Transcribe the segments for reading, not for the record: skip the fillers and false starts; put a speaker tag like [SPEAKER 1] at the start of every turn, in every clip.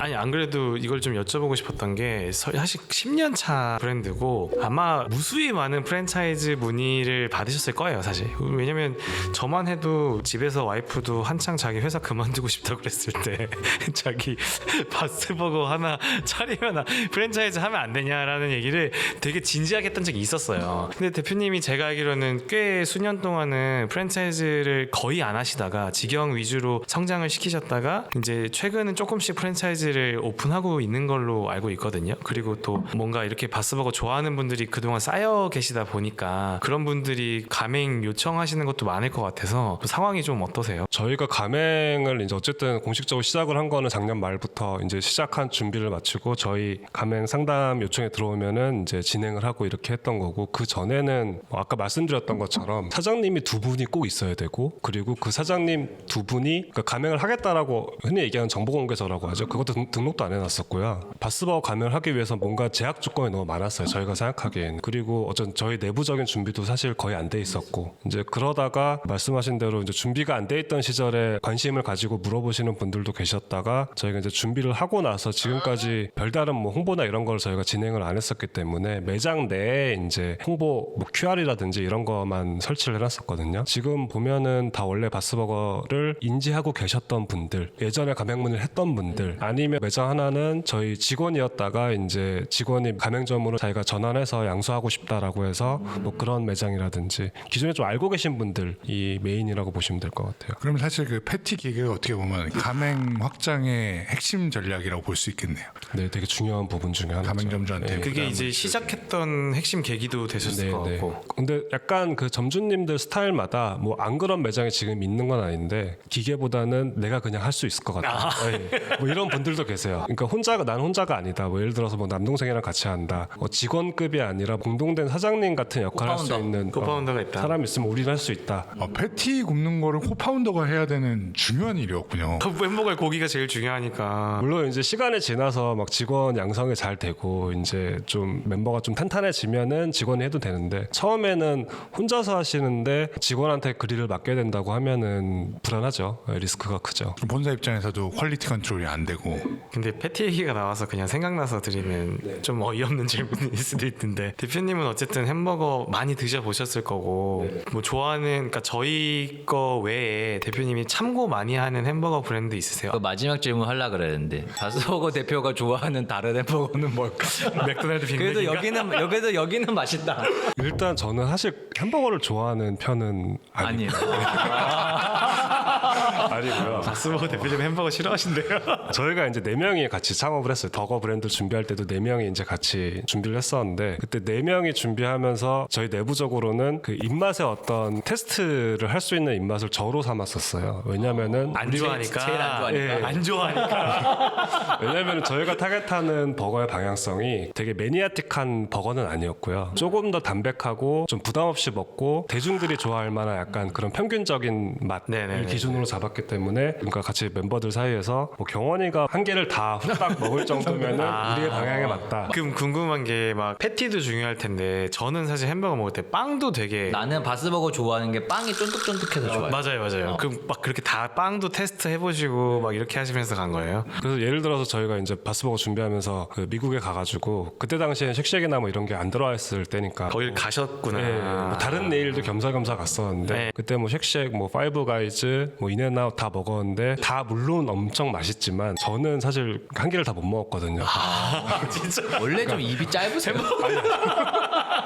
[SPEAKER 1] 아니 안 그래도 이걸 좀 여쭤보고 싶었던 게 사실 10년 차 브랜드고 아마 무수히 많은 프랜차이즈 문의를 받으셨을 거예요 사실. 왜냐면 저만 해도 집에서 와이프도 한창 자기 회사 그만두고 싶다고 그랬을 때 자기 바스버거 하나 차리면 프랜차이즈 하면 안 되냐라는 얘기를 되게 진지하게 했던 적이 있었어요. 근데 대표님이 제가 알기로는 꽤 수년 동안은 프랜차이즈를 거의 안 하시다가 직영 위주로 성장을 시키셨다가 이제 최근은 조금씩 프랜차이즈를 오픈하고 있는 걸로 알고 있거든요. 그리고 또 뭔가 이렇게 바스버거 좋아하는 분들이 그동안 쌓여 계시다 보니까 그런 분들이 가맹 요청하시는 것도 많을 것 같아서 상황이 좀 어떠세요?
[SPEAKER 2] 저희가 가맹을 이제 어쨌든 공식적으로 시작을 한 거는 작년 말부터 이제 시작한 준비를 마치고 저희 가맹 상담 요청에 들어오면은 이제 진행을 하고 이렇게 했던 거고, 그 전에는 아까 말씀드렸던 것처럼 사장님이 두 분이 꼭 있어야 되고, 그리고 그 사장님 두 분이 그러니까 가맹을 하겠다라고 흔히 얘기하는 정보공개서라고 하죠. 그것도 등록도 안 해놨었고요. 바스버거 가맹을 하기 위해서 뭔가 제약 조건이 너무 많았어요. 저희가 생각하기에는. 그리고 어쩐 저희 내부적인 준비도 사실 거의 안 돼 있었고, 이제 그러다가 말씀하신 대로 이제 준비가 안 돼 있던 시절에 관심을 가지고 물어보시는 분들도 계셨다가 저희가 이제 준비를 하고 나서 지금까지 별다른 뭐 홍보나 이런 걸 저희가 진행을 안 했었기 때문에 매장 내에 이제 홍보 뭐 QR이라든지 이런 거만 설치를 해놨었거든요. 지금 보면은 다 원래 바스버거를 인지하고 계셨던 분들, 예전에 가맹문을 했던 분들, 아니면 매장 하나는 저희 직원이었다가 이제 직원이 가맹점으로 자기가 전환해서 양수하고 싶다라고 해서 뭐 그런 매장이라든지 기존에 좀 알고 계신 분들이 메인이라고 보시면 될 것 같아요.
[SPEAKER 3] 그럼 사실 그 패티 기계가 어떻게 보면 가맹 확장의 핵심 전략이라고 볼 수 있겠네요.
[SPEAKER 2] 네, 되게 중요한 부분 중에 하나죠.
[SPEAKER 3] 가맹점주한테.
[SPEAKER 1] 그게 이제 시작했던 핵심 계기도 되셨을 것 같고.
[SPEAKER 2] 근데 약간 그 점주님들 스타일마다 뭐 안 그런 매장이 지금 있는 건 아닌데 기계보다는 내가 그냥 할 수 있을 것 같다. 네. 뭐 이런 분들도 계세요. 그러니까 난 혼자가 아니다. 뭐 예를 들어서 뭐 남동생이랑 같이 한다. 직원급이 아니라 공동된 사장님 같은 역할을 할 수 있는
[SPEAKER 1] 코파운더가 있다.
[SPEAKER 2] 사람이 있으면 우리는 할 수 있다.
[SPEAKER 3] 패티 굽는 거를 코파운더가 해야 되는 중요한 일이었군요.
[SPEAKER 1] 햄버거의 고기가 제일 중요하니까.
[SPEAKER 2] 물론 이제 시간이 지나서 막 직원 양성이 잘 되고 이제 좀 멤버가 좀 탄탄해지면은 직원이 해도 되는데, 처음에는 혼자서 하시는데 직원한테 그 일을 맡겨야 된다고 하면은 불안하죠. 리스크가 크죠.
[SPEAKER 3] 본사 입장에서도 퀄리티 컨트롤이 안 되고.
[SPEAKER 1] 근데 패티 얘기가 나와서 그냥 생각나서 드리면 좀 어이없는 질문일 수도 있는데, 대표님은 어쨌든 햄버거 많이 드셔보셨을 거고 뭐 좋아하는, 그러니까 저희 거 외에 대표님이 참고 많이 하는 햄버거 브랜드 있으세요?
[SPEAKER 4] 그 마지막 질문 하려고 그랬는데 바스버거 대표가 좋아하는 다른 햄버거는 뭘까?
[SPEAKER 1] 맥도날드
[SPEAKER 4] 그래도
[SPEAKER 1] 빅맥인가?
[SPEAKER 4] 여기는 맛있다.
[SPEAKER 2] 일단 저는 사실 햄버거를 좋아하는 편은
[SPEAKER 4] 아니에요.
[SPEAKER 2] 아니고요.
[SPEAKER 1] 바스버거 대표님 햄버거 싫어하신대요?
[SPEAKER 2] 저희가 이제 4명이 같이 창업을 했어요. 버거 브랜드 준비할 때도 4명이 이제 같이 준비를 했었는데, 그때 4명이 준비하면서 저희 내부적으로는 그 입맛의 어떤 테스트를 할 수 있는 입맛을 저로 삼았었어요. 왜냐면은
[SPEAKER 1] 안 좋아하니까.
[SPEAKER 4] 제일 안 좋아하니까.
[SPEAKER 1] 예, 안 좋아하니까.
[SPEAKER 2] 왜냐면 저희가 타겟하는 버거의 방향성이 되게 매니아틱한 버거는 아니었고요. 조금 더 담백하고 좀 부담 없이 먹고 대중들이 좋아할 만한 약간 그런 평균적인 맛을
[SPEAKER 1] 네네네.
[SPEAKER 2] 기준으로 잡았기 때문에, 그러니까 같이 멤버들 사이에서 뭐 경원이가 한 개를 다 후딱 먹을 정도면은 우리의 방향에 맞다.
[SPEAKER 1] 그럼 궁금한 게 막 패티도 중요할 텐데, 저는 사실 햄버거 먹을 때 빵도 되게
[SPEAKER 4] 나는 바스버거 좋아하는 게 빵이 쫀득쫀득해서 좋아요.
[SPEAKER 1] 맞아요. 그럼 막 그렇게 다 빵도 테스트 해보시고 막 이렇게 하시면서 간 거예요?
[SPEAKER 2] 그래서 예를 들어서 저희가 이제 바스버거 준비하면서 그 미국에 가가지고, 그때 당시에 쉑쉑이나 뭐 이런 게 안 들어와 있을 때니까
[SPEAKER 1] 거길 가셨구나.
[SPEAKER 2] 뭐 다른 네일도 겸사겸사 갔었는데,
[SPEAKER 1] 네.
[SPEAKER 2] 그때 뭐 쉑쉑, 뭐 파이브 가이즈, 뭐 인앤아웃 다 먹었는데 다 물론 엄청 맛있지만 저는 사실 한 개를 다 못 먹었거든요.
[SPEAKER 1] 진짜
[SPEAKER 4] 원래 좀 입이 짧으세요?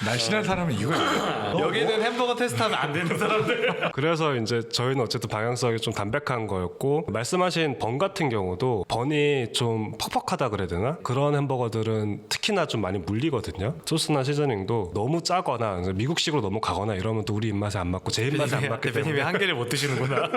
[SPEAKER 3] 날씬한 사람은 이거예요.
[SPEAKER 1] 여기는 햄버거 테스트하면 안 되는 사람들.
[SPEAKER 2] 그래서 이제 저희는 어쨌든 방향성이 좀 담백한 거였고, 말씀하신 번 같은 경우도 번이 좀 퍽퍽하다 그래야 되나? 그런 햄버거들은 특히나 좀 많이 물리거든요. 소스나 시즈닝도 너무 짜거나 미국식으로 너무 가거나 이러면 또 우리 입맛에 안 맞고 제 입맛에 안 맞기
[SPEAKER 1] 대표님이
[SPEAKER 2] 때문에.
[SPEAKER 1] 한 개를 못 드시는구나.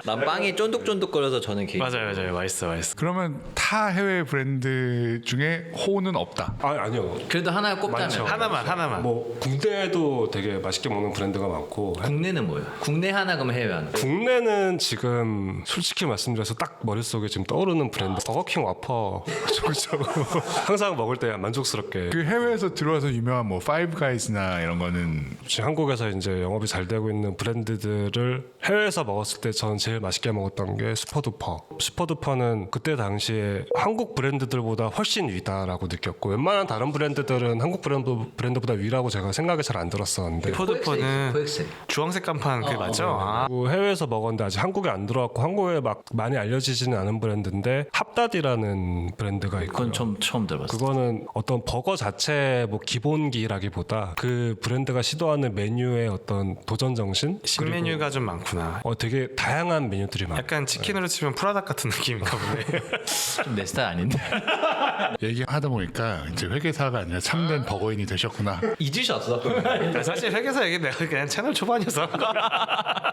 [SPEAKER 4] 난 빵이 쫀득쫀득거려서 저는 개인.
[SPEAKER 1] 맞아요. 맛있어.
[SPEAKER 3] 그러면 타 해외 브랜드 중에 호는 없다.
[SPEAKER 2] 아니요.
[SPEAKER 4] 그래도 하나 꼽자면
[SPEAKER 2] 많죠.
[SPEAKER 1] 하나만.
[SPEAKER 2] 뭐 국내에도 되게 맛있게 먹는 브랜드가 많고,
[SPEAKER 4] 국내는 뭐예요? 국내 하나 그럼 해외 하나.
[SPEAKER 2] 국내는 지금 솔직히 말씀드려서 딱 머릿속에 지금 떠오르는 브랜드 버거킹 와퍼. 그렇죠. 항상 먹을 때 만족스럽게.
[SPEAKER 3] 그 해외에서 들어와서 유명한 뭐 파이브 가이즈나 이런 거는
[SPEAKER 2] 지금 한국에서 이제 영업이 잘 되고 있는 브랜드들을 해외에서 먹었을 때 저는 제일 맛있게 맛있게 먹었던 게 슈퍼두퍼. 슈퍼두퍼는 그때 당시에 한국 브랜드들보다 훨씬 위다라고 느꼈고 웬만한 다른 브랜드들은 한국 브랜드보다 위라고 제가 생각이 잘 안 들었었는데
[SPEAKER 1] 포드퍼는
[SPEAKER 4] 포엑스.
[SPEAKER 1] 주황색 간판 그게 맞죠? 아,
[SPEAKER 2] 그리고 해외에서 먹었는데 아직 한국에 안 들어왔고 한국에 막 많이 알려지지는 않은 브랜드인데 핫다디라는 브랜드가 있고요.
[SPEAKER 4] 그건 처음 들어봤어요.
[SPEAKER 2] 그거는 어떤 버거 자체 뭐 기본기라기보다 그 브랜드가 시도하는 메뉴의 어떤 도전 정신,
[SPEAKER 1] 신메뉴가 좀 많구나.
[SPEAKER 2] 되게 다양한 메뉴들이 많아요.
[SPEAKER 1] 약간 치킨으로 치면 프라닭 같은 느낌인가 보네.
[SPEAKER 4] 좀 내 스타일 아닌데.
[SPEAKER 3] 얘기하다 보니까 이제 회계사가 아니라 참된 버거인이 되셨구나.
[SPEAKER 4] 잊으셨어.
[SPEAKER 1] 사실 회계사 얘기 내가 그냥 채널 초반이어서.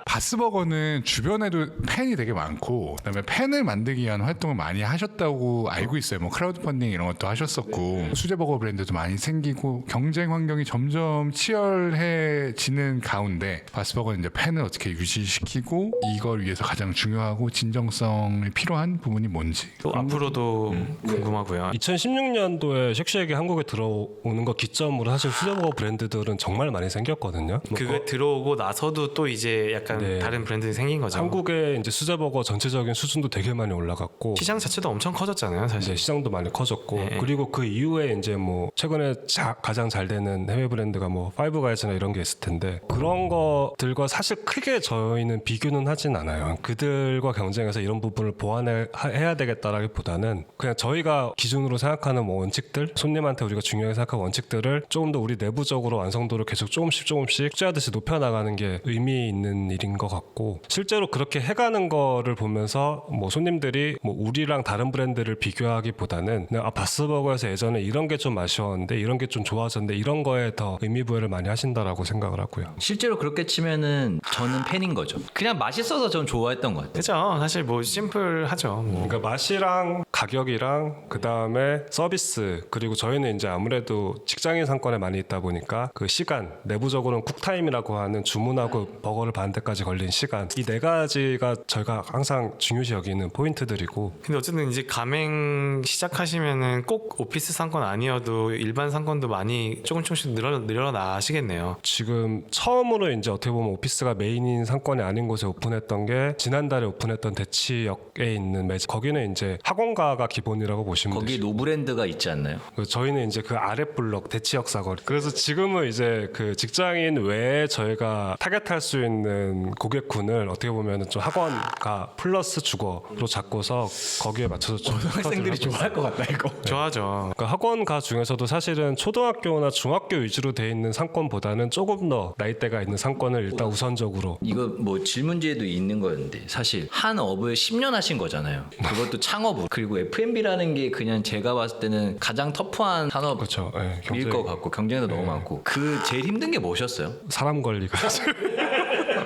[SPEAKER 3] 바스버거는 주변에도 팬이 되게 많고 그다음에 팬을 만들기 위한 활동을 많이 하셨다고 알고 있어요. 뭐 크라우드 펀딩 이런 것도 하셨었고 수제버거 브랜드도 많이 생기고 경쟁 환경이 점점 치열해지는 가운데 바스버거는 이제 팬을 어떻게 유지시키고 이걸 위해서 가장 중요하고 진정성이 필요한 부분이 뭔지.
[SPEAKER 1] 또 앞으로도 궁금하고요.
[SPEAKER 2] 2016년도에 쉑쉑이 한국에 들어오는 거 기점으로 사실 수제버거 브랜드들은 정말 많이 생겼거든요. 뭐
[SPEAKER 1] 그게 들어오고 나서도 또 이제 약간
[SPEAKER 2] 네.
[SPEAKER 1] 다른 브랜드들이 생긴 거죠.
[SPEAKER 2] 한국의 이제 수제버거 전체적인 수준도 되게 많이 올라갔고
[SPEAKER 1] 시장 자체도 엄청 커졌잖아요, 사실.
[SPEAKER 2] 이제 시장도 많이 커졌고
[SPEAKER 1] 네.
[SPEAKER 2] 그리고 그 이후에 이제 뭐 최근에 가장 잘 되는 해외 브랜드가 뭐 파이브가이즈나 이런 게 있을 텐데 그런 것들과 사실 크게 저희는 비교는 하진 않아요. 그들과 경쟁해서 이런 부분을 보완해야 되겠다라기보다는 그냥 저희가 기준으로 생각하는 뭐 원칙들, 손님한테 우리가 중요하게 생각하는 원칙들을 조금 더 우리 내부적으로 완성도를 계속 조금씩 숙제하듯이 높여나가는 게 의미 있는 일인 것 같고 실제로 그렇게 해가는 거를 보면서 뭐 손님들이 뭐 우리랑 다른 브랜드를 비교하기보다는 그냥 바스버거에서 예전에 이런 게 좀 아쉬웠는데 이런 게 좀 좋아졌는데 이런 거에 더 의미 부여를 많이 하신다라고 생각을 하고요.
[SPEAKER 4] 실제로 그렇게 치면은 저는 팬인 거죠. 그냥 맛있어서 전 좋아했던 것 같아요.
[SPEAKER 1] 그죠. 사실 뭐 심플하죠. 뭐.
[SPEAKER 2] 그러니까 맛이랑 가격이랑 그 다음에 서비스 그리고 저희는 이제 아무래도 직장인 상권에 많이 있다 보니까 그 시간 내부적으로는 쿡타임이라고 하는 주문하고 버거를 받는 데까지 걸린 시간 이 네 가지가 저희가 항상 중요시 여기는 포인트들이고
[SPEAKER 1] 근데 어쨌든 이제 가맹 시작하시면은 꼭 오피스 상권 아니어도 일반 상권도 많이 조금씩 늘어나시겠네요.
[SPEAKER 2] 지금 처음으로 이제 어떻게 보면 오피스가 메인인 상권이 아닌 곳에 오픈했던 게 지난달에 오픈했던 대치역에 있는 매장 거기는 이제 학원가가 기본이라고 보시면
[SPEAKER 4] 거기
[SPEAKER 2] 되시고
[SPEAKER 4] 노브랜드가 있지 않나요?
[SPEAKER 2] 저희는 이제 그 아래 블럭 대치역 사거리 그래서 지금은 이제 그 직장인 외에 저희가 타겟할 수 있는 고객군을 어떻게 보면 좀 학원가 플러스 주거로 잡고서 거기에 맞춰서 좀
[SPEAKER 4] 학생들이 좋아할 것 같다 이거.
[SPEAKER 1] 좋아하죠.
[SPEAKER 2] 그러니까 학원가 중에서도 사실은 초등학교나 중학교 위주로 돼 있는 상권보다는 조금 더 나이대가 있는 상권을 일단 우선적으로
[SPEAKER 4] 이거 뭐 질문지에도 있는 거였는데 사실 한 업을 10년 하신 거잖아요. 그것도 창업으로. 그리고 F&B라는 게 그냥 제가 봤을 때는 가장 터프한 산업일
[SPEAKER 2] 그렇죠. 네,
[SPEAKER 4] 것 같고 경쟁도 너무 많고 그 제일 힘든 게 뭐셨어요?
[SPEAKER 2] 사람 관리가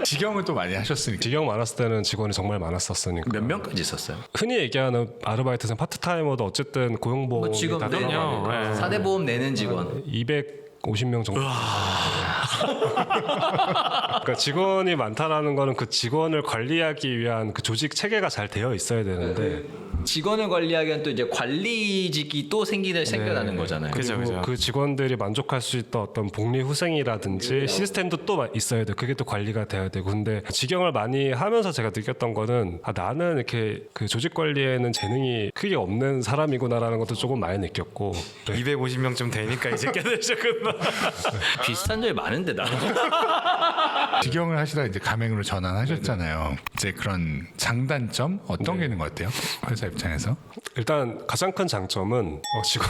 [SPEAKER 3] 직영을 또 많이 하셨으니까.
[SPEAKER 2] 직영 많았을 때는 직원이 정말 많았었으니까
[SPEAKER 4] 몇 명까지 있었어요?
[SPEAKER 2] 흔히 얘기하는 아르바이트생 파트타이머도 어쨌든 고용보험이
[SPEAKER 4] 뭐 지금
[SPEAKER 2] 다
[SPEAKER 1] 그럼요.
[SPEAKER 2] 들어가니까
[SPEAKER 1] 네.
[SPEAKER 4] 사대보험 내는 직원
[SPEAKER 2] 250명 정도. 그러니까 직원이 많다라는 거는 그 직원을 관리하기 위한 그 조직 체계가 잘 되어 있어야 되는데
[SPEAKER 4] 직원을 관리하기 위한 또 이제 관리직이 또 생겨나는 거잖아요.
[SPEAKER 1] 그죠,
[SPEAKER 2] 그리고
[SPEAKER 1] 그죠.
[SPEAKER 2] 그 직원들이 만족할 수 있던 어떤 복리 후생이라든지 시스템도 또 있어야 돼. 그게 또 관리가 돼야 되고. 근데 직영을 많이 하면서 제가 느꼈던 거는 나는 이렇게 그 조직 관리에는 재능이 크게 없는 사람이구나라는 것도 조금 많이 느꼈고.
[SPEAKER 1] 250명쯤 되니까 이제 깨달으셨구나.
[SPEAKER 4] 비슷한 점이 많은데 나는.
[SPEAKER 3] 직영을 하시다 이제 가맹으로 전환하셨잖아요. 이제 그런 장단점 어떤 게 있는 것 같아요? 회사 입장에서?
[SPEAKER 2] 일단 가장 큰 장점은 직원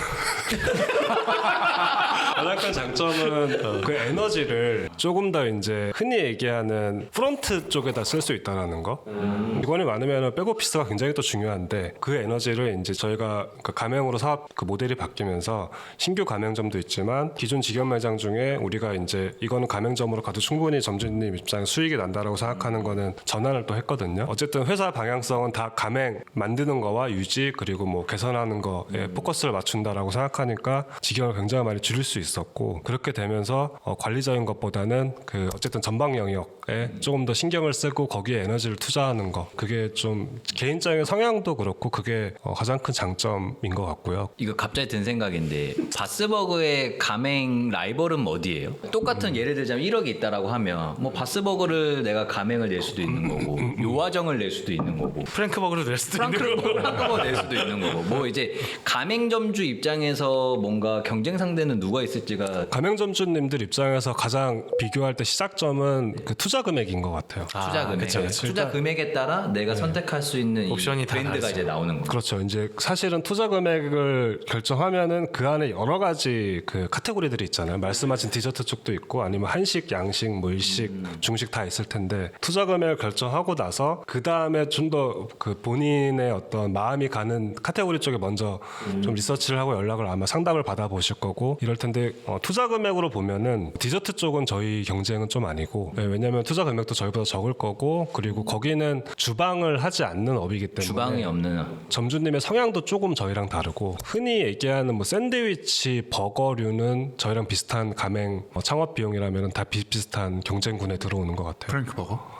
[SPEAKER 2] 가장 큰 장점은 그 에너지를 조금 더 이제 흔히 얘기하는 프론트 쪽에다 쓸 수 있다는 거. 직원이 많으면 백오피스가 굉장히 또 중요한데 그 에너지를 이제 저희가 그 가맹으로 사업 그 모델이 바뀌면서 신규 가맹점도 있지만 기존 직영 매장 중에 우리가 이제 이거는 가맹점으로 가도 충분히 점주님 입장에 수익이 난다라고 생각하는 거는 전환을 또 했거든요. 어쨌든 회사 방향성은 다 가맹 만드는 거와 유지 그리고 뭐 개선하는 거에 포커스를 맞춘다라고 생각하니까 직영을 굉장히 많이 줄일 수 있었고 그렇게 되면서 관리적인 것보다는 그 어쨌든 전방 영역에 조금 더 신경을 쓰고 거기에 에너지를 투자하는 거 그게 좀 개인적인 성향도 그렇고 그게 가장 큰 장점인 것 같고요.
[SPEAKER 4] 이거 갑자기 든 생각인데 바스버그의 가맹 라이벌은 어디예요? 똑같은 예를 들자면 1억이 있다라고 하면 뭐 바스버그를 내가 가맹을 낼 수도 있는 거고 요화정을 낼 수도 있는 거고
[SPEAKER 1] 프랭크버그로 낼 수도 있는 거고.
[SPEAKER 4] 프랑크버거 낼 수도 있는 거고 뭐 이제 가맹점주 입장에서 뭔가 경쟁 상대는 누가 있을지가
[SPEAKER 2] 가맹점주님들 입장에서 가장 비교할 때 시작점은 그 투자 금액인 것 같아요.
[SPEAKER 4] 투자 금액,
[SPEAKER 1] 그쵸, 그쵸.
[SPEAKER 4] 투자 금액에 따라 내가 선택할 수 있는
[SPEAKER 1] 옵션이
[SPEAKER 4] 이
[SPEAKER 1] 다
[SPEAKER 4] 브랜드가
[SPEAKER 1] 다르죠.
[SPEAKER 4] 이제 나오는 거.
[SPEAKER 2] 그렇죠. 이제 사실은 투자 금액을 결정하면은 그 안에 여러 가지 그 카테고리들이 있잖아요. 말씀하신 디저트 쪽도 있고 아니면 한식, 양식, 뭐 일식, 중식 다 있을 텐데 투자 금액을 결정하고 나서 그 다음에 좀 더 그 본인의 어떤 마음이 가는 카테고리 쪽에 먼저 좀 리서치를 하고 연락을 아마 상담을 받아보실 거고 이럴 텐데 투자 금액으로 보면은 디저트 쪽은 저희 경쟁은 좀 아니고 왜냐하면 투자 금액도 저희보다 적을 거고 그리고 거기는 주방을 하지 않는 업이기 때문에
[SPEAKER 4] 주방이 없는
[SPEAKER 2] 점주님의 성향도 조금 저희랑 다르고 흔히 얘기하는 뭐 샌드위치, 버거류는 저희랑 비슷한 가맹 창업 비용이라면 다 비슷비슷한 경쟁군에 들어오는 것 같아요.
[SPEAKER 3] 프랭크버거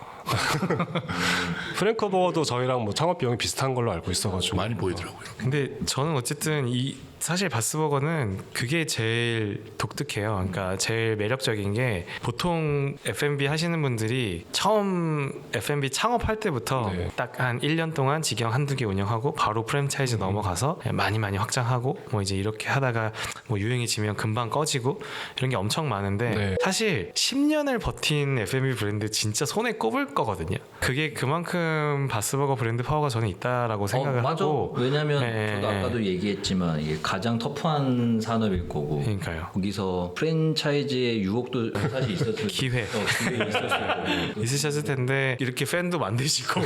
[SPEAKER 2] 프랭크버거도 저희랑 뭐 창업 비용이 비슷한 걸로 알고 있어가지고
[SPEAKER 3] 많이 보이더라고요.
[SPEAKER 1] 근데 저는 어쨌든 사실 바스버거는 그게 제일 독특해요. 그러니까 제일 매력적인 게 보통 F&B 하시는 분들이 처음 F&B 창업할 때부터
[SPEAKER 2] 네.
[SPEAKER 1] 딱 한 1년 동안 직영 한두 개 운영하고 바로 프랜차이즈 넘어가서 많이 확장하고 뭐 이제 이렇게 하다가 뭐 유행해지면 금방 꺼지고 이런 게 엄청 많은데
[SPEAKER 2] 네.
[SPEAKER 1] 사실 10년을 버틴 F&B 브랜드 진짜 손에 꼽을 거거든요. 그게 그만큼 바스버거 브랜드 파워가 저는 있다라고 생각을
[SPEAKER 4] 맞아.
[SPEAKER 1] 하고
[SPEAKER 4] 왜냐면
[SPEAKER 1] 네.
[SPEAKER 4] 저도 아까도 얘기했지만 이게 가장 터프한 산업일 거고
[SPEAKER 1] 그러니까요.
[SPEAKER 4] 거기서 프랜차이즈의 유혹도 사실 있었을
[SPEAKER 1] 기회.
[SPEAKER 4] 기회 있었을 거고
[SPEAKER 1] 있으셨을 텐데 이렇게 팬도 만드시고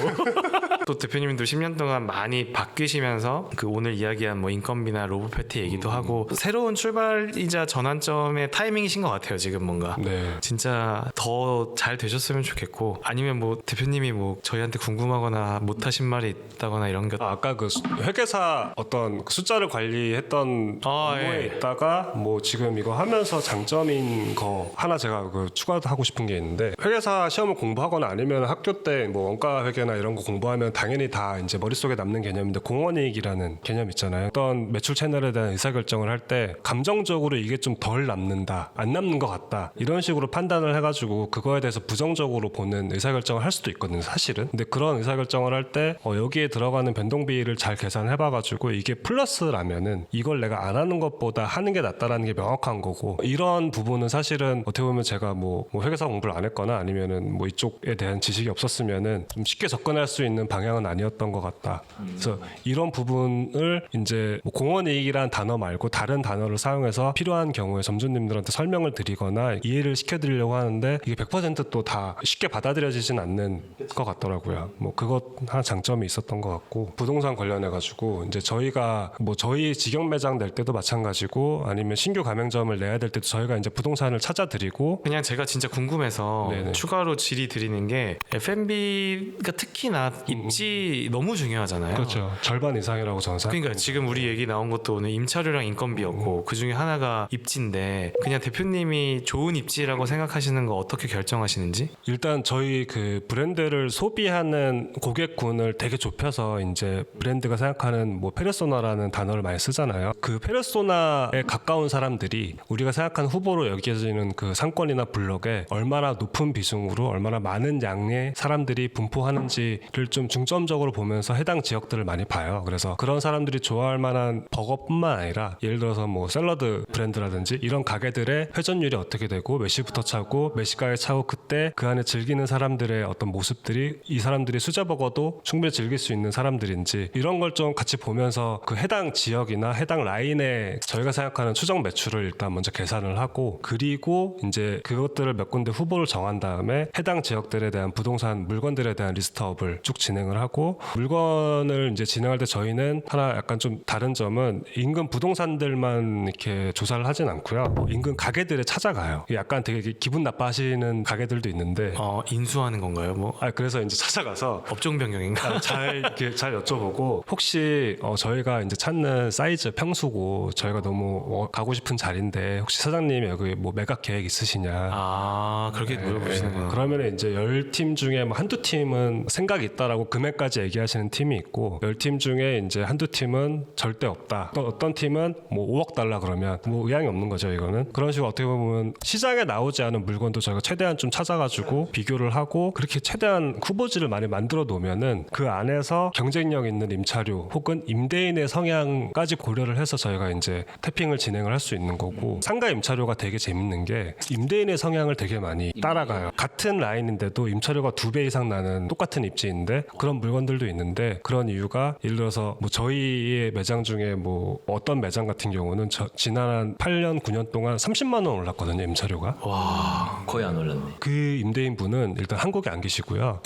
[SPEAKER 1] 또 대표님도 10년 동안 많이 바뀌시면서 그 오늘 이야기한 뭐 인건비나 로봇 패티 얘기도 하고 새로운 출발이자 전환점의 타이밍이신 것 같아요. 지금 뭔가
[SPEAKER 2] 네.
[SPEAKER 1] 진짜 더 잘 되셨으면 좋겠고 아니면 뭐 대표님이 뭐 저희한테 궁금하거나 못하신 말이 있다거나 이런 게
[SPEAKER 2] 아까 그 회계사 어떤 숫자를 관리했던 업무에
[SPEAKER 1] 예.
[SPEAKER 2] 있다가 뭐 지금 이거 하면서 장점인 거 하나 제가 그 추가하고 싶은 게 있는데 회계사 시험을 공부하거나 아니면 학교 때 뭐 원가 회계나 이런 거 공부하면 당연히 다 이제 머릿속에 남는 개념인데 공원이익이라는 개념 있잖아요. 어떤 매출 채널에 대한 의사결정을 할 때 감정적으로 이게 좀 덜 남는다 안 남는 것 같다 이런 식으로 판단을 해가지고 그거에 대해서 부정적으로 보는 의사결정을 할 수도 있거든요 사실은. 근데 그런 의사결정을 할 때 여기에 들어가는 변동비를 잘 계산해봐가지고 이게 플러스라면은 이걸 내가 안 하는 것보다 하는 게 낫다라는 게 명확한 거고 이런 부분은 사실은 어떻게 보면 제가 뭐 회계사 공부를 안 했거나 아니면은 뭐 이쪽에 대한 지식이 없었으면은 좀 쉽게 접근할 수 있는 방향은 아니었던 것 같다. 그래서 이런 부분을 이제 뭐 공원이익이라는 단어 말고 다른 단어를 사용해서 필요한 경우에 점주님들한테 설명을 드리거나 이해를 시켜드리려고 하는데 이게 100%또 다 쉽게 받아들여지진 않는 것 같더라고요. 뭐 그것 하나 장점이 있었던 것 같고 부동산 관련해가지고 이제 저희가 뭐 저희 직영 매장 낼 때도 마찬가지고 아니면 신규 가맹점을 내야 될 때도 저희가 이제 부동산을 찾아드리고
[SPEAKER 1] 그냥 제가 진짜 궁금해서
[SPEAKER 2] 네네.
[SPEAKER 1] 추가로 질의 드리는 게 F&B가 특히나 입지 너무 중요하잖아요.
[SPEAKER 2] 그렇죠. 절반 이상이라고 저는 생각합니다.
[SPEAKER 1] 그러니까 지금 우리 얘기 나온 것도 오늘 임차료랑 인건비였고 그 중에 하나가 입지인데 그냥 대표님이 좋은 입지라고 생각하시는 거 어떻게 결정하시는지?
[SPEAKER 2] 일단 저희 그 브랜드를 소비하는 고객군을 되게 좁혀서 이제 브랜드가 생각하는 뭐 페르소나라는 단어를 많이 쓰잖아요. 그 페르소나에 가까운 사람들이 우리가 생각하는 후보로 여겨지는 그 상권이나 블록에 얼마나 높은 비중으로 얼마나 많은 양의 사람들이 분포하는지를 좀 중점적으로 보면서 해당 지역들을 많이 봐요. 그래서 그런 사람들이 좋아할 만한 버거뿐만 아니라 예를 들어서 뭐 샐러드 브랜드라든지 이런 가게들의 회전율이 어떻게 되고 몇 시부터 차고 몇 시까지 차고 그때 그 안에 즐기는 사람들의 어떤 모습들이 이 사람들이 수제버거도 충분히 즐길 수 있는 사람들인지 이런 걸 좀 같이 보면서 그 해당 지역이나 해당 라인에 저희가 생각하는 추정 매출을 일단 먼저 계산을 하고 그리고 이제 그것들을 몇 군데 후보를 정한 다음에 해당 지역들에 대한 부동산 물건들에 대한 리스트업을 쭉 진행을 진행을 하고 물건을 이제 진행할 때 저희는 하나 약간 좀 다른 점은 인근 부동산들만 이렇게 조사를 하진 않고요. 인근 가게들에 찾아가요. 약간 되게 기분 나빠하시는 가게들도 있는데
[SPEAKER 1] 인수하는 건가요? 뭐
[SPEAKER 2] 그래서 이제 찾아가서
[SPEAKER 1] 업종 변경인가?
[SPEAKER 2] 잘 여쭤보고 혹시 저희가 이제 찾는 사이즈 평수고 저희가 너무 가고 싶은 자리인데 혹시 사장님 여기 뭐 매각 계획 있으시냐?
[SPEAKER 1] 그렇게 물어보시는구나.
[SPEAKER 2] 그러면 이제 10팀 중에 뭐 한두 팀은 생각이 있다라고 금액까지 얘기하시는 팀이 있고 10팀 중에 이제 한두 팀은 절대 없다. 또 어떤 팀은 뭐 5억 달라 그러면 뭐 의향이 없는 거죠, 이거는. 그런 식으로 어떻게 보면 시장에 나오지 않은 물건도 저희가 최대한 좀 찾아가지고 비교를 하고 그렇게 최대한 후보지를 많이 만들어 놓으면은 그 안에서 경쟁력 있는 임차료 혹은 임대인의 성향까지 고려를 해서 저희가 이제 태핑을 진행을 할 수 있는 거고 상가 임차료가 되게 재밌는 게 임대인의 성향을 되게 많이 따라가요. 같은 라인인데도 임차료가 2배 이상 나는 똑같은 입지인데 그런 물건들도 있는데 그런 이유가 예를 들어서 뭐 저희의 매장 중에 뭐 어떤 매장 같은 경우는 지난 한 8년 9년 동안 30만 원 올랐거든요, 임차료가.
[SPEAKER 4] 와, 거의 안 올랐네.
[SPEAKER 2] 그 임대인분은 일단 한국에 안 계시고요.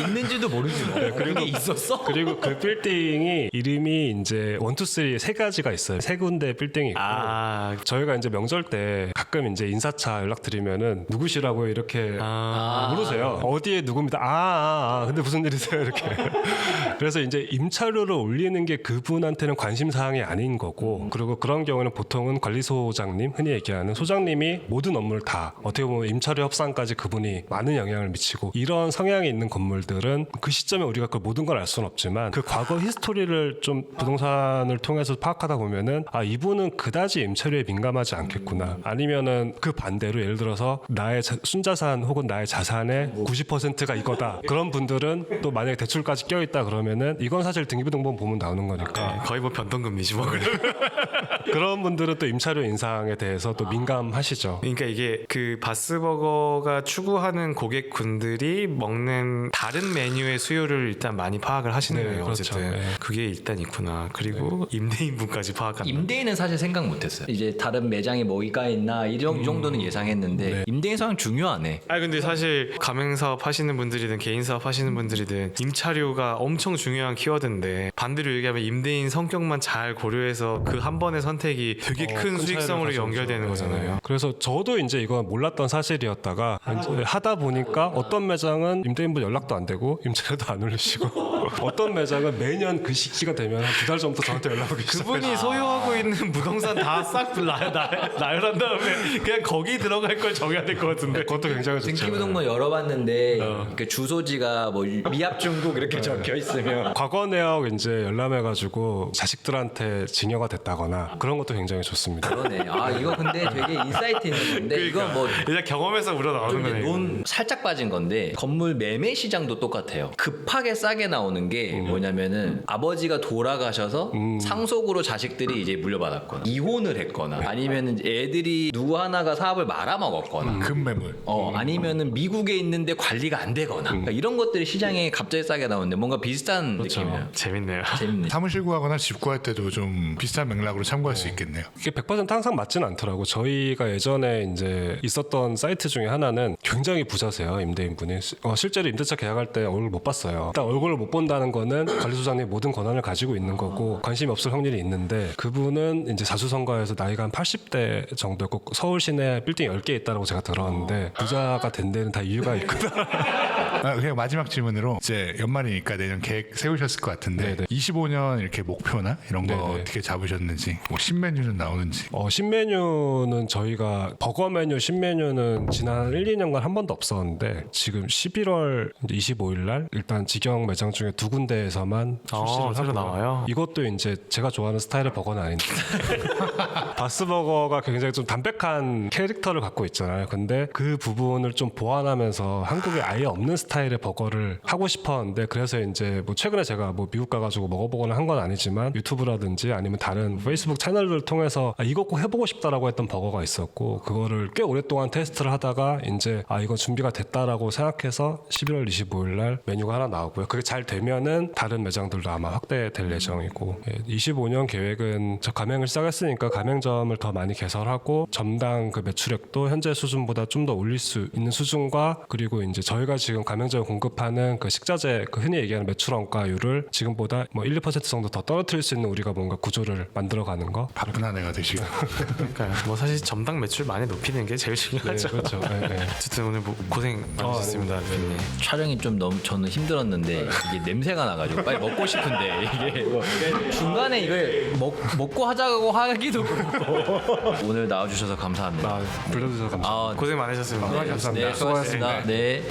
[SPEAKER 4] 있는지도 모르지 뭐. 그게 있었어?
[SPEAKER 2] 그리고 그 빌딩이 이름이 이제 1, 2, 3 세 가지가 있어요. 세 군데 빌딩이 있고 저희가 이제 명절 때 가끔 이제 인사차 연락드리면은 누구시라고 이렇게 모르세요. 어디에 누굽니다. 근데 무슨 일이세요? 이렇게. 그래서 이제 임차료를 올리는 게 그분한테는 관심 사항이 아닌 거고 그리고 그런 경우는 보통은 관리소장님 흔히 얘기하는 소장님이 모든 업무를 다 어떻게 보면 임차료 협상까지 그분이 많은 영향을 미치고 이런 성향이 있는 건물들은 그 시점에 우리가 그 모든 걸 알 수는 없지만 그 과거 히스토리를 좀 부동산을 통해서 파악하다 보면은 이분은 그다지 임차료에 민감하지 않겠구나. 아니면은 그 반대로 예를 들어서 나의 순자산 혹은 나의 자산의 90%가 이거다. 그런 분들은 또 만약에 대출까지 껴있다 그러면은 이건 사실 등기부등본 보면 나오는 거니까
[SPEAKER 1] 거의 뭐 변동금리지 뭐.
[SPEAKER 2] 그런 분들은 또 임차료 인상에 대해서 또 민감하시죠.
[SPEAKER 1] 그러니까 이게 그 바스버거가 추구하는 고객군들이 먹는 다른 메뉴의 수요를 일단 많이 파악을 하시는 거예요.
[SPEAKER 2] 그렇죠.
[SPEAKER 1] 어쨌든
[SPEAKER 2] 네.
[SPEAKER 1] 그게 일단 있구나. 그리고 임대인분까지 파악한다.
[SPEAKER 4] 임대인은 사실 생각 못했어요. 이제 다른 매장에 뭐가 있나 이 정도는 예상했는데 임대인 상황 중요하네.
[SPEAKER 1] 근데 사실 가맹사업 하시는 분들이든 개인사업 하시는 분들이든 임차료가 엄청 중요한 키워드인데 반대로 얘기하면 임대인 성격만 잘 고려해서 그 한 번의 선택이 되게 큰 수익성으로 연결되는 거잖아요.
[SPEAKER 2] 그래서 저도 이제 이건 몰랐던 사실이었다가 이제 하다 보니까 어떤 매장은 임대인분 연락도 안 되고 임차료도 안 올리시고 어떤 매장은 매년 그 시기가 되면 한 2달 전부터 저한테 연락 오기 시작해요.
[SPEAKER 1] 그분이 소유하고 있는 부동산 다 싹 나열한 다음에 그냥 거기 들어갈 걸 정해야 될 것 같은데.
[SPEAKER 2] 그것도 굉장히 좋죠.
[SPEAKER 4] 등기부등본 열어봤는데 그 주소지가 뭐 미합 중국 이렇게 적혀 있으면
[SPEAKER 2] 과거내역 이제 열람해가지고 자식들한테 증여가 됐다거나 그런 것도 굉장히 좋습니다.
[SPEAKER 4] 그러네. 이거 근데 되게 인사이트 있는 건데 이건 뭐
[SPEAKER 1] 일단 경험에서 우러나오는
[SPEAKER 4] 좀 이제
[SPEAKER 1] 거네.
[SPEAKER 4] 논 살짝 빠진 건데 건물 매매 시장도 똑같아요. 급하게 싸게 나오는 게 뭐냐면은 아버지가 돌아가셔서 상속으로 자식들이 이제 물려받았거나 이혼을 했거나 아니면은 애들이 누구 하나가 사업을 말아먹었거나
[SPEAKER 3] 금매물.
[SPEAKER 4] 아니면은 미국에 있는데 관리가 안 되거나 그러니까 이런 것들이 시장에 갑자기 싸게 나오는데 뭔가 비슷한 느낌이에요.
[SPEAKER 1] 재밌네요.
[SPEAKER 4] 재밌네.
[SPEAKER 3] 사무실 구하거나 집 구할 때도 좀 비슷한 맥락으로 참고할 수 있겠네요.
[SPEAKER 2] 이게 100% 항상 맞지는 않더라고. 저희가 예전에 이제 있었던 사이트 중에 하나는 굉장히 부자세요, 임대인분이. 실제로 임대차 계약할 때 얼굴 못 봤어요. 일단 얼굴을 못 본다는 거는 관리소장님 모든 권한을 가지고 있는 거고 관심이 없을 확률이 있는데 그분은 이제 자수성가해서 나이가 한 80대 정도였고 서울 시내 빌딩 10개 있다고 제가 들었는데 부자가 된 데는 다 이유가 있구나.
[SPEAKER 3] 그냥 마지막 질문으로 이제 연말이니까 내년 계획 세우셨을 것 같은데
[SPEAKER 2] 네네.
[SPEAKER 3] 25년 이렇게 목표나 이런 거
[SPEAKER 2] 네네.
[SPEAKER 3] 어떻게 잡으셨는지 뭐 신메뉴는 나오는지.
[SPEAKER 2] 신메뉴는 저희가 버거 메뉴 신메뉴는 지난 1, 2년간 한 번도 없었는데 지금 11월 25일 날 일단 직영 매장 중에 2군데에서만 출시를
[SPEAKER 1] 새로
[SPEAKER 2] 하고요.
[SPEAKER 1] 나와요?
[SPEAKER 2] 이것도 이제 제가 좋아하는 스타일의 버거는 아닌데 바스버거가 굉장히 좀 담백한 캐릭터를 갖고 있잖아요. 근데 그 부분을 좀 보완하면서 한국에 아예 없는 스타일의 버거를 하고 싶었는데 그래서 이제 뭐 최근에 제가 뭐 미국 가가지고 먹어보거나 한 건 아니지만 유튜브라든지 아니면 다른 페이스북 채널들 통해서 이거 꼭 해보고 싶다라고 했던 버거가 있었고 그거를 꽤 오랫동안 테스트를 하다가 이제 이건 준비가 됐다라고 생각해서 11월 25일 날 메뉴가 하나 나오고요. 그게 잘 되면 되면은 다른 매장들도 아마 확대될 예정이고 25년 계획은 저 가맹을 시작했으니까 가맹점을 더 많이 개설하고 점당 그 매출액도 현재 수준보다 좀 더 올릴 수 있는 수준과 그리고 이제 저희가 지금 가맹점에 공급하는 그 식자재 그 흔히 얘기하는 매출 원가율을 지금보다 뭐 1, 2% 정도 더 떨어뜨릴 수 있는 우리가 뭔가 구조를 만들어가는 거.
[SPEAKER 3] 바쁜 한 해가 되시고.
[SPEAKER 1] 그러니까 뭐 사실 점당 매출 많이 높이는 게 제일 중요하죠.
[SPEAKER 2] 그렇죠.
[SPEAKER 1] 어쨌든 오늘 뭐 고생 많으셨습니다, 대표님.
[SPEAKER 4] 촬영이 좀 너무 저는 힘들었는데 이게 냄새가 나가지고 빨리 먹고 싶은데 이게 뭐 중간에 이걸 먹고 하자고 하기도 그렇고 오늘 나와주셔서 감사합니다.
[SPEAKER 2] 불러주셔서 감사합니다.
[SPEAKER 4] 아,
[SPEAKER 1] 고생 많으셨습니다.
[SPEAKER 4] 네, 수고하셨습니다. 네.